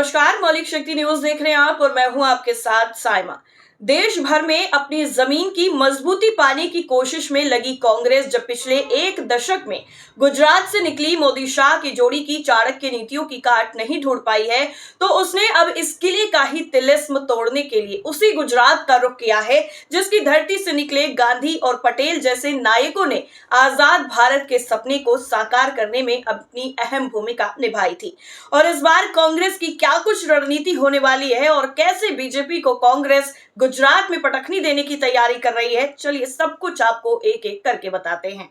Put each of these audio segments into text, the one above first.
नमस्कार, मौलिक शक्ति न्यूज देख रहे हैं आप और मैं हूं आपके साथ साइमा। देश भर में अपनी जमीन की मजबूती पाने की कोशिश में लगी कांग्रेस जब पिछले एक दशक में गुजरात से निकली मोदी शाह की जोड़ी की चाणक्य नीतियों की काट नहीं ढूंढ पाई है, तो उसने अब इस किले का ही तिलिस्म तोड़ने के लिए उसी गुजरात का रुख किया है जिसकी धरती से निकले गांधी और पटेल जैसे नायकों ने आजाद भारत के सपने को साकार करने में अपनी अहम भूमिका निभाई थी। और इस बार कांग्रेस की क्या कुछ रणनीति होने वाली है और कैसे बीजेपी को कांग्रेस गुजरात में पटखनी देने की तैयारी कर रही है, चलिए सब कुछ आपको एक एक करके बताते हैं।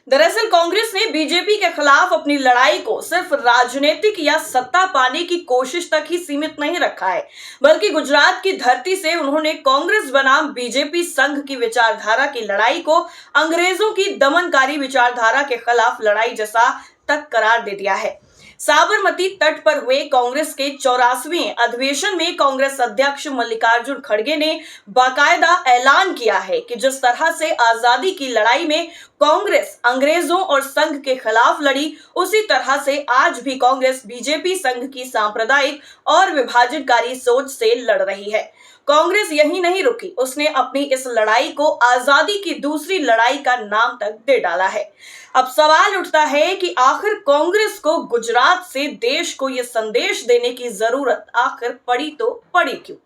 दरअसल कांग्रेस ने बीजेपी के खिलाफ अपनी लड़ाई को सिर्फ राजनीतिक या सत्ता पाने की कोशिश तक ही सीमित नहीं रखा है, बल्कि गुजरात की धरती से उन्होंने कांग्रेस बनाम बीजेपी संघ की विचारधारा की लड़ाई को अंग्रेजों की दमनकारी विचारधारा के खिलाफ लड़ाई जैसा तक करार दे दिया है। साबरमती तट पर हुए कांग्रेस के 84वें अधिवेशन में कांग्रेस अध्यक्ष मल्लिकार्जुन खड़गे ने बाकायदा ऐलान किया है कि जिस तरह से आजादी की लड़ाई में कांग्रेस अंग्रेजों और संघ के खिलाफ लड़ी, उसी तरह से आज भी कांग्रेस बीजेपी संघ की सांप्रदायिक और विभाजनकारी सोच से लड़ रही है। कांग्रेस यही नहीं रुकी, उसने अपनी इस लड़ाई को आजादी की दूसरी लड़ाई का नाम तक दे डाला है। अब सवाल उठता है कि आखिर कांग्रेस को गुजरात से देश को यह संदेश देने की जरूरत आखिर पड़ी तो पड़ी क्यों?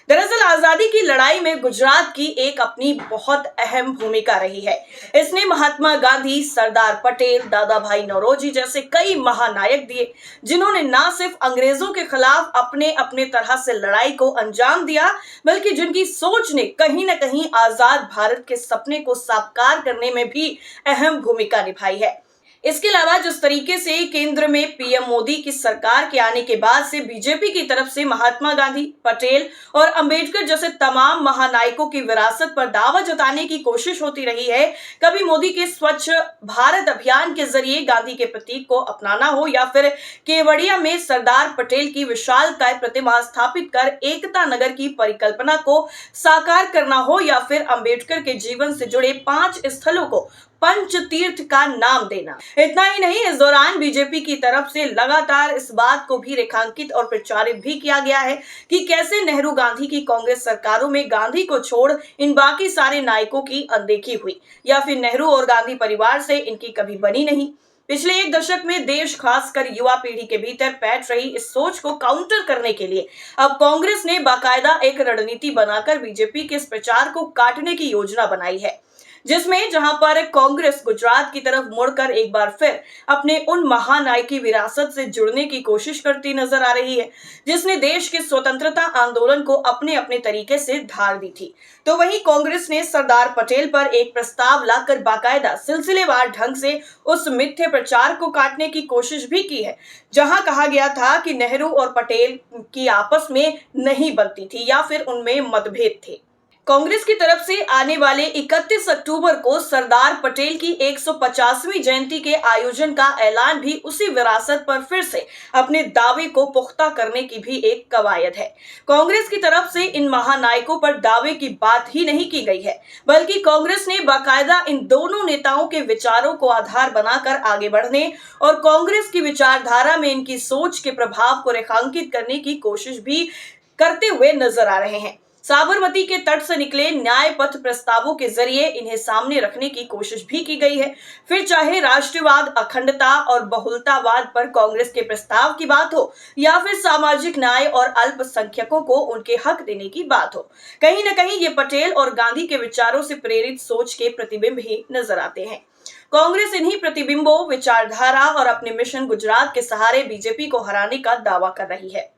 दरअसल आजादी की लड़ाई में गुजरात की एक अपनी बहुत अहम भूमिका रही है। इसने महात्मा गांधी, सरदार पटेल, दादा भाई नौरोजी जैसे कई महानायक दिए, जिन्होंने न सिर्फ अंग्रेजों के खिलाफ अपने अपने तरह से लड़ाई को अंजाम दिया, बल्कि जिनकी सोच ने कहीं न कहीं आजाद भारत के सपने को साकार करने में भी अहम भूमिका निभाई है। इसके अलावा जिस तरीके से केंद्र में पीएम मोदी की सरकार के आने के बाद से बीजेपी की तरफ से महात्मा गांधी, पटेल और अंबेडकर जैसे तमाम महानायकों की विरासत पर दावा जताने की कोशिश होती रही है, कभी मोदी के स्वच्छ भारत अभियान के जरिए गांधी के प्रतीक को अपनाना हो या फिर केवड़िया में सरदार पटेल की विशालकाय प्रतिमा स्थापित कर एकता नगर की परिकल्पना को साकार करना हो या फिर अंबेडकर के जीवन से जुड़े 5 स्थलों को पंच तीर्थ का नाम देना। इतना ही नहीं, इस दौरान बीजेपी की तरफ से लगातार इस बात को भी रेखांकित और प्रचारित भी किया गया है कि कैसे नेहरू गांधी की कांग्रेस सरकारों में गांधी को छोड़ इन बाकी सारे नायकों की अनदेखी हुई या फिर नेहरू और गांधी परिवार से इनकी कभी बनी नहीं। पिछले एक दशक में देश, खासकर युवा पीढ़ी के भीतर पैठ रही इस सोच को काउंटर करने के लिए अब कांग्रेस ने बाकायदा एक रणनीति बनाकर बीजेपी के इस प्रचार को काटने की योजना बनाई है, जिसमें जहां पर कांग्रेस गुजरात की तरफ मुड़कर एक बार फिर अपने उन महानायकी विरासत से जुड़ने की कोशिश करती नजर आ रही है, जिसने देश के स्वतंत्रता आंदोलन को अपने अपने तरीके से धार दी थी, तो वहीं कांग्रेस ने सरदार पटेल पर एक प्रस्ताव लाकर बाकायदा सिलसिलेवार ढंग से उस मिथ्या प्रचार को काटने की कोशिश भी की है, जहां कहा गया था कि नेहरू और पटेल की आपस में नहीं बनती थी या फिर उनमें मतभेद थे। कांग्रेस की तरफ से आने वाले 31 अक्टूबर को सरदार पटेल की 150वीं जयंती के आयोजन का ऐलान भी उसी विरासत पर फिर से अपने दावे को पुख्ता करने की भी एक कवायद है। कांग्रेस की तरफ से इन महानायकों पर दावे की बात ही नहीं की गई है, बल्कि कांग्रेस ने बाकायदा इन दोनों नेताओं के विचारों को आधार बनाकर आगे बढ़ने और कांग्रेस की विचारधारा में इनकी सोच के प्रभाव को रेखांकित करने की कोशिश भी करते हुए नजर आ रहे हैं। साबरमती के तट से निकले न्याय पथ प्रस्तावों के जरिए इन्हें सामने रखने की कोशिश भी की गई है। फिर चाहे राष्ट्रवाद, अखंडता और बहुलतावाद पर कांग्रेस के प्रस्ताव की बात हो या फिर सामाजिक न्याय और अल्पसंख्यकों को उनके हक देने की बात हो, कहीं न कहीं ये पटेल और गांधी के विचारों से प्रेरित सोच के प्रतिबिंब ही नजर आते हैं। कांग्रेस इन्हीं प्रतिबिंबों, विचारधारा और अपने मिशन गुजरात के सहारे बीजेपी को हराने का दावा कर रही है।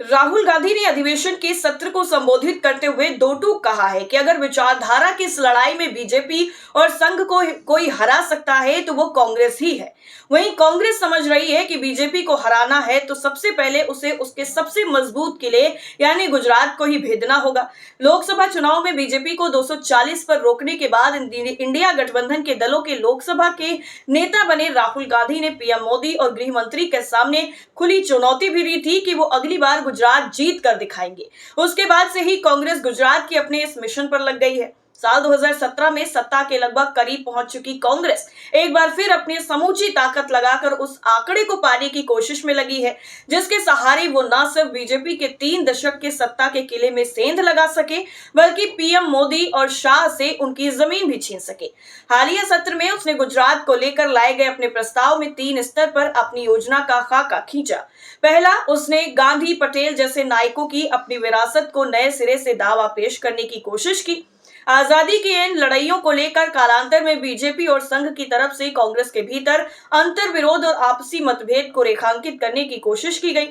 राहुल गांधी ने अधिवेशन के सत्र को संबोधित करते हुए दो टूक कहा है कि अगर विचारधारा की इस लड़ाई में बीजेपी और संघ को कोई हरा सकता है तो वो कांग्रेस ही है। वहीं कांग्रेस समझ रही है कि बीजेपी को हराना है तो सबसे पहले उसे उसके सबसे मजबूत किले यानी गुजरात को ही भेदना होगा। लोकसभा चुनाव में बीजेपी को 240 पर रोकने के बाद इंडिया गठबंधन के दलों के लोकसभा के नेता बने राहुल गांधी ने पीएम मोदी और गृह मंत्री के सामने खुली चुनौती भी दी थी कि वो अगली बार गुजरात जीत कर दिखाएंगे। उसके बाद से ही कांग्रेस गुजरात के अपने इस मिशन पर लग गई है। साल 2017 में सत्ता के लगभग करीब पहुंच चुकी कांग्रेस एक बार फिर अपनी समूची ताकत लगाकर उस आंकड़े को पाने की कोशिश में लगी है, जिसके सहारे वो न सिर्फ बीजेपी के 3 दशक के सत्ता के किले में सेंध लगा सके, बल्कि पीएम मोदी और शाह से उनकी जमीन भी छीन सके। हालिया सत्र में उसने गुजरात को लेकर लाए गए अपने प्रस्ताव में 3 स्तर पर अपनी योजना का खाका खींचा। पहला, उसने गांधी पटेल जैसे नायकों की अपनी विरासत को नए सिरे से दावा पेश करने की कोशिश की। आजादी की इन लड़ाइयों को लेकर कालांतर में बीजेपी और संघ की तरफ से कांग्रेस के भीतर अंतर विरोध और आपसी मतभेद को रेखांकित करने की कोशिश की गई।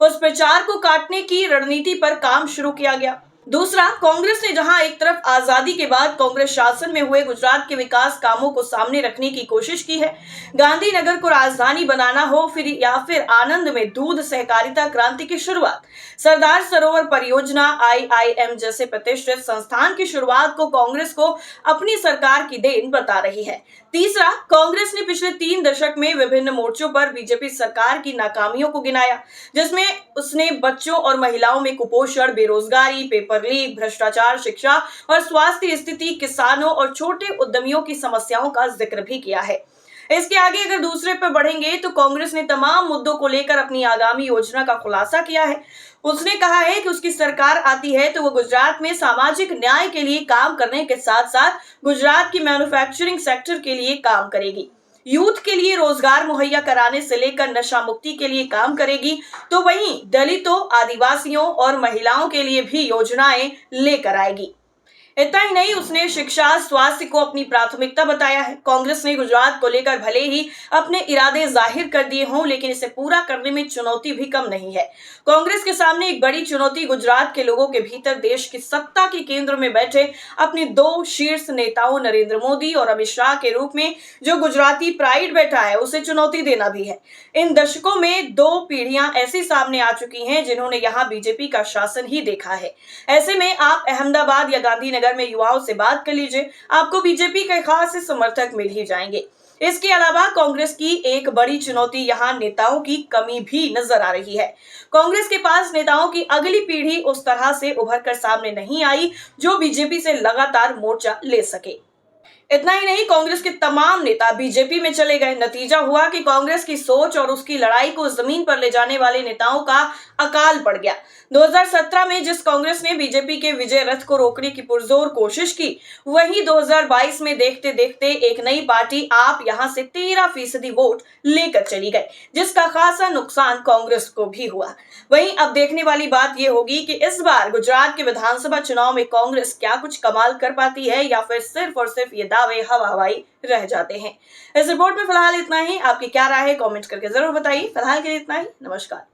उस प्रचार को काटने की रणनीति पर काम शुरू किया गया। दूसरा, कांग्रेस ने जहां एक तरफ आजादी के बाद कांग्रेस शासन में हुए गुजरात के विकास कामों को सामने रखने की कोशिश की है। गांधीनगर को राजधानी बनाना हो फिर आनंद में दूध सहकारिता क्रांति की शुरुआत, सरदार सरोवर परियोजना, IIM जैसे प्रतिष्ठित संस्थान की शुरुआत को कांग्रेस को अपनी सरकार की देन बता रही है। तीसरा, कांग्रेस ने पिछले 3 दशक में विभिन्न मोर्चों पर बीजेपी सरकार की नाकामियों को गिनाया, जिसमें उसने बच्चों और महिलाओं में कुपोषण, बेरोजगारी, पेपर लीक, भ्रष्टाचार, शिक्षा और स्वास्थ्य स्थिति, किसानों और छोटे उद्यमियों की समस्याओं का जिक्र भी किया है। इसके आगे अगर दूसरे पर बढ़ेंगे तो कांग्रेस ने तमाम मुद्दों को लेकर अपनी आगामी योजना का खुलासा किया है। उसने कहा है कि उसकी सरकार आती है तो वो गुजरात में सामाजिक न्याय के लिए काम करने के साथ साथ गुजरात की मैन्युफैक्चरिंग सेक्टर के लिए काम करेगी, यूथ के लिए रोजगार मुहैया कराने से लेकर नशा मुक्ति के लिए काम करेगी, तो वहीं दलितों, आदिवासियों और महिलाओं के लिए भी योजनाएं लेकर आएगी। इतना ही नहीं, उसने शिक्षा, स्वास्थ्य को अपनी प्राथमिकता बताया है। कांग्रेस ने गुजरात को लेकर भले ही अपने इरादे जाहिर कर दिए हों, लेकिन इसे पूरा करने में चुनौती भी कम नहीं है। कांग्रेस के सामने एक बड़ी चुनौती गुजरात के लोगों के भीतर देश की सत्ता के केंद्र में बैठे अपने 2 शीर्ष नेताओं नरेंद्र मोदी और अमित शाह के रूप में जो गुजराती प्राइड बैठा है, उसे चुनौती देना भी है। इन दशकों में 2 पीढ़ियां ऐसी सामने आ चुकी हैं जिन्होंने यहाँ बीजेपी का शासन ही देखा है। ऐसे में आप अहमदाबाद या गांधीनगर में युवाओं से बात कर लीजिए, आपको बीजेपी के खास समर्थक मिल ही जाएंगे। इसके अलावा कांग्रेस की एक बड़ी चुनौती यहाँ नेताओं की कमी भी नजर आ रही है। कांग्रेस के पास नेताओं की अगली पीढ़ी उस तरह से उभर कर सामने नहीं आई जो बीजेपी से लगातार मोर्चा ले सके। इतना ही नहीं, कांग्रेस के तमाम नेता बीजेपी में चले गए। नतीजा हुआ कि कांग्रेस की सोच और उसकी लड़ाई को जमीन पर ले जाने वाले नेताओं का अकाल पड़ गया। 2017 में जिस कांग्रेस ने बीजेपी के विजय रथ को रोकने की पुरजोर कोशिश की, वहीं 2022 में देखते देखते एक नई पार्टी आप यहां से 13% वोट लेकर चली गई, जिसका खासा नुकसान कांग्रेस को भी हुआ। वहीं अब देखने वाली बात यह होगी कि इस बार गुजरात के विधानसभा चुनाव में कांग्रेस क्या कुछ कमाल कर पाती है या फिर सिर्फ और सिर्फ ये दावे हवा हवाई रह जाते हैं। इस रिपोर्ट में फिलहाल इतना ही। आपकी क्या राय है कमेंट करके जरूर बताइए। फिलहाल के लिए इतना ही। नमस्कार।